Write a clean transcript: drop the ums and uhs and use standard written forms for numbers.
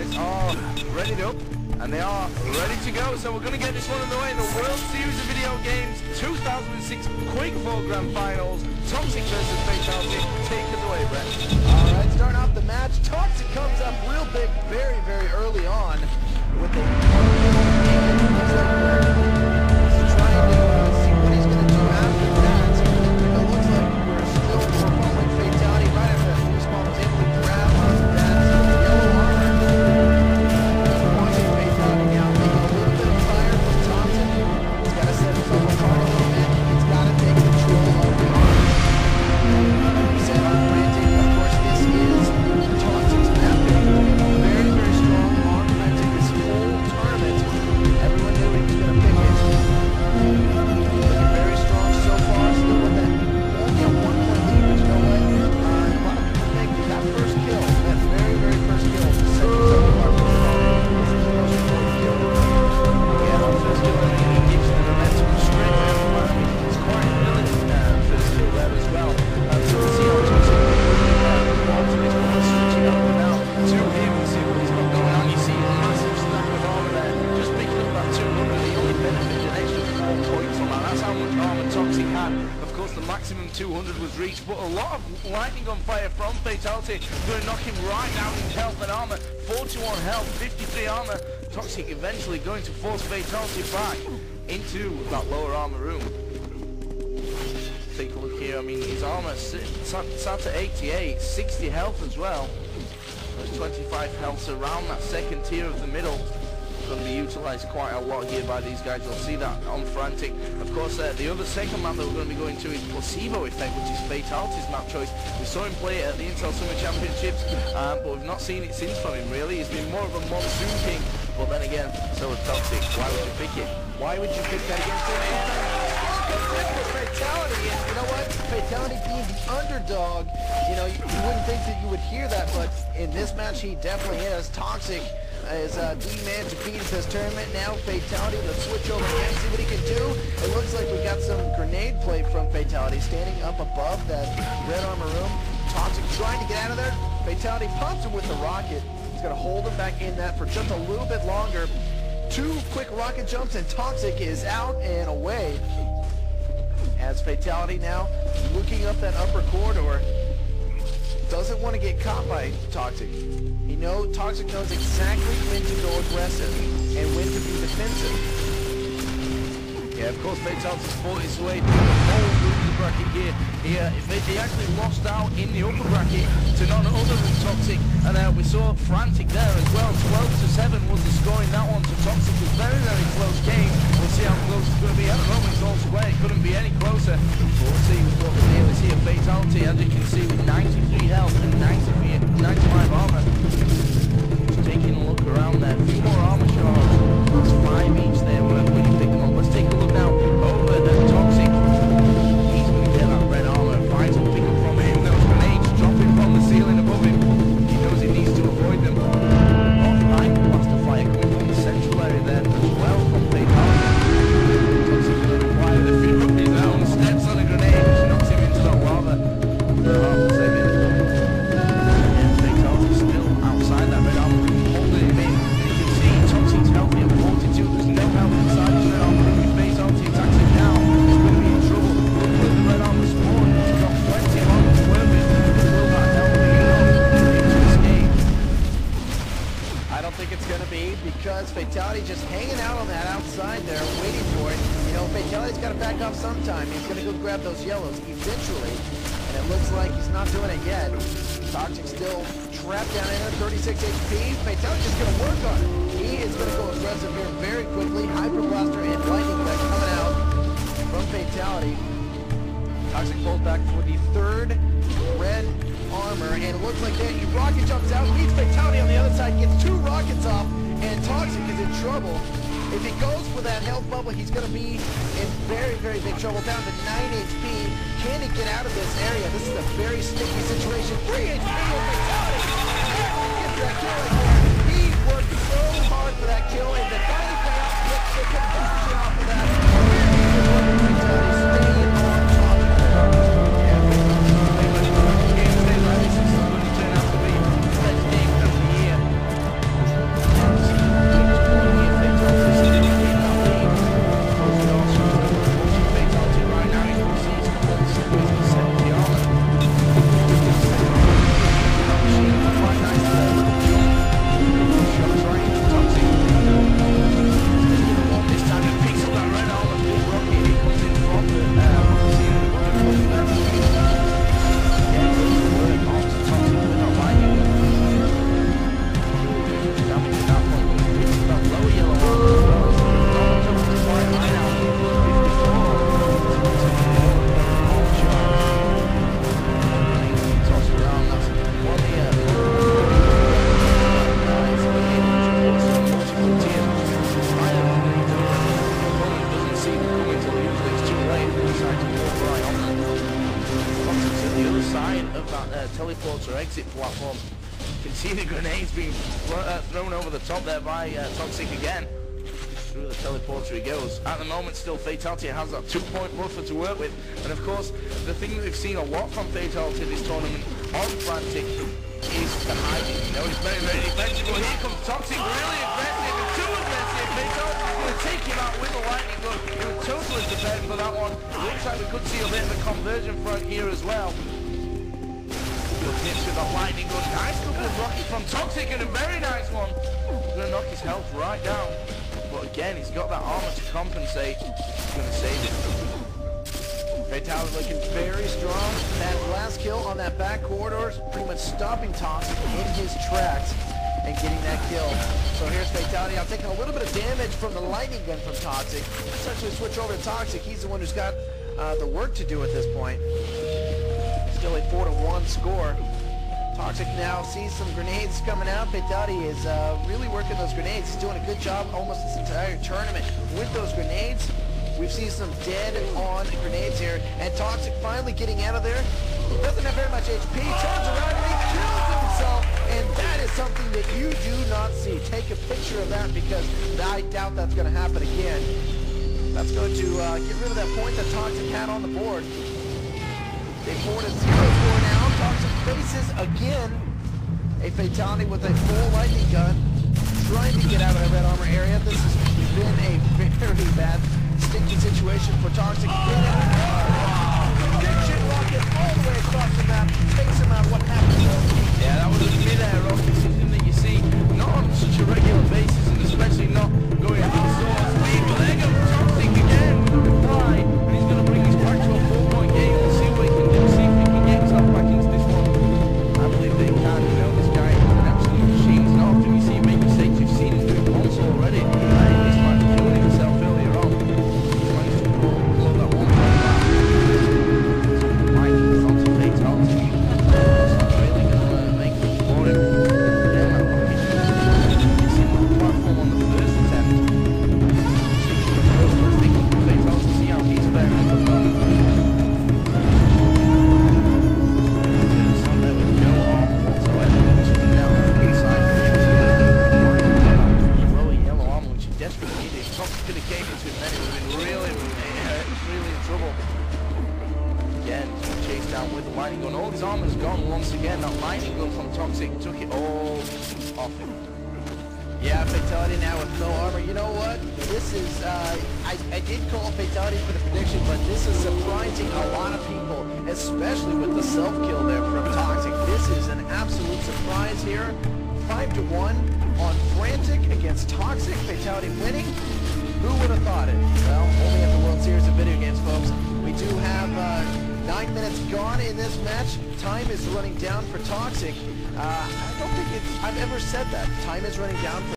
guys are readied up, and they are ready to go. So we're going to get this one underway in the World Series of Video Games 2006 Quake 4 Grand Finals. Toxic versus Fatal1ty. Take us away, Brett. Alright, starting off the match, Toxic comes up real big very, very early on with a trying to see what he's going to do after that. It looks like we're still following Fatal1ty right after that respawn was able to grab that yellow armor. Watching Fatal1ty now making a little bit of fire from Toxic. He's got to set himself apart a little bit. He's got to take control of the armor. Set up Frantic. Of course, this is Toxic's map. Very, very strong on Frantic this whole tournament. Everyone knew he was going to pick it. Looking very strong so far. Still with that only a 1-point lead, but you know what? A lot of people think that first kill, that very, very first kill, the second kill of our first is the most important kill. Yeah, the first kill, he gives you the momentum straight away. It's quite a villain first kill there as well. So we'll see how Toxic switching over now to him and see what he's got going on. You see a massive stack of armor there, just picking up that 200. He only benefited an extra 4 points on that. That's how much armor Toxic had. Of course, the maximum 200 was reached, but a lot of lightning on fire from Fatal1ty. Going to knock him right down in health and armor. 41 health, 53 armor. Toxic eventually going to force Fatal1ty back into that lower armor room. Take a look here. I mean, his armor sat at 88, 60 health as well. There's 25 health around that second tier of the middle. Going to be utilised quite a lot here by these guys. You'll see that on Frantic. Of course, the other second map that we're going to be going to is Placebo Effect, which is Fatal1ty's map choice. We saw him play it at the Intel Summer Championships, but we've not seen it since from him really. He's been more of a monsoon king, but then again, so is Toxic. Why would you pick it? Why would you pick that against him? Fatal1ty, and you know what? Fatal1ty being the underdog, you know, you wouldn't think that you would hear that, but in this match he definitely is. Toxic is the man to beat this tournament. Now Fatal1ty, let's switch over again, see what he can do. It looks like we got some grenade play from Fatal1ty standing up above that red armor room. Toxic trying to get out of there. Fatal1ty pops him with the rocket. He's going to hold him back in that for just a little bit longer. 2 quick rocket jumps and Toxic is out and away. As Fatal1ty now looking up that upper corridor, doesn't want to get caught by Toxic. Toxic knows exactly when to go aggressive and when to be defensive. Yeah, of course, Fatal1ty's fought his way through the whole loser bracket here. He actually lost out in the upper bracket to none other than Toxic, and we saw Frantic there as well. 12-7 was the score in that one, so Toxic was very, very close game. We'll see how close it's going to be. At the moment, it's all square. It couldn't be any closer. But we'll see what the deal is here. Fatal1ty, as you can see, with 93 health and 95 armor. Just taking a look around there. A few more armor shards. It's 5 each there. When you pick them up, let's take a look now over at Toxic. He's going to get that red armor. Finds a pick up from him. Those grenades dropping from the ceiling above him. He knows he needs to avoid them. Offline, blaster fire coming from the central area there as well from Fatal1ty. Toxic going to acquire the few of his own steps on a grenade, which knocks him into that lava. And Fatal1ty still outside that red armor room, holding him in. And you can see Toxic's healthy at 42. There's no help inside the red armor room. If Fatal1ty attacks him now, he's going to be in trouble. Look where the red armor spawned. He's got plenty of armor to work with. Will that help him into this game? I don't think it's going to be, because Fatal1ty just hanging out on that outside there, waiting for it. You know, Fatal1ty's got to back off sometime. He's going to go grab those yellows eventually, and it looks like he's not doing it yet. Toxic still trapped down in there, 36 HP. Fatal1ty's just going to work on it. He is going to go aggressive here very quickly. Hyper Blaster and Lightning Effect coming out from Fatal1ty. Toxic pulls back for the 3rd red armor, and it looks like that he rocket jumps out, meets Fatal1ty on the other side, gets 2 rockets off, and Toxic is in trouble. If he goes for that health bubble, he's going to be in very, very big trouble. Down to 9 HP. Can he get out of this area? This is a very sticky situation. 3 HP with Fatal1ty. Gets that kill again. He worked so hard for that kill, and the final payoff gets the conversion off of that. Fatal1ty staying on top. other side of that teleporter exit platform. You can see the grenades being thrown over the top there by Toxic again. Through the teleporter he goes. At the moment still Fatal1ty has that 2-point buffer to work with, and of course the thing that we've seen a lot from Fatal1ty this tournament on Frantic is the hiding. You know, he's very, very defensive, but here comes Toxic, really aggressive and too aggressive. Fatal1ty's going to take him out with the lightning gun. He was totally prepared for that one. Looks like we could see a bit of a conversion front here as well. Good hits with the lightning gun. Nice couple of rockets from Toxic and a very nice one. He's going to knock his health right down. But again, he's got that armor to compensate. He's going to save it. Fatal1ty looking very strong. That last kill on that back corridor is pretty much stopping Toxic in his tracks and getting that kill. So here's Fatal1ty. I'm taking a little bit of damage from the lightning gun from Toxic. Let's actually switch over to Toxic. He's the one who's got the work to do at this point. Still a 4-1 score. Toxic now sees some grenades coming out. Fatal1ty is really working those grenades. He's doing a good job almost this entire tournament with those grenades. We've seen some dead on grenades here, and Toxic finally getting out of there. Doesn't have very much HP, turns around and he kills himself, and that is something that you do not see. Take a picture of that because I doubt that's going to happen again. That's going to get rid of that point that Toxic had on the board. They board at 0-4 now. Toxic faces again a Fatal1ty with a full lightning gun, trying to get out of the red armor area. This has been a very bad sticky situation for Toxic. Prediction rocket all the way across the map, takes him out. What happened? Yeah, that was a mid-air rocket, something that you see not on such a regular basis, and especially not going into the source. But there goes Toxic again. Why? And he's going to bring us back to a 4-point game. We'll see what he can do, see if he can get himself back into this one. I believe they can. You know, this guy is an absolute machine. It's not often you see him make mistakes. You've seen him do it once already. This man killing himself earlier on. He's managed to pull that one back. Mike is on to Fatal1ty. It's not really going to make much for him. Yeah, that rocket is in the platform on the first attempt. Fatal1ty, see how he's faring at the moment. Could have came into him then, it would have been really in trouble. Again, he's been chased down with the lightning gun. All his armor's gone once again. That lightning gun from Toxic took it all off him. Yeah, Fatal1ty now with no armor. You know what? This is, I did call Fatal1ty for the prediction, but this is surprising a lot of people, especially with the self-kill there from Toxic. This is an absolute surprise here. 5-1 on Frantic against Toxic. Fatal1ty winning. Who would have thought it? Well, only at the World Series of Video Games, folks. We do have 9 minutes gone in this match. Time is running down for Toxic. I don't think I've ever said that. Time is running down for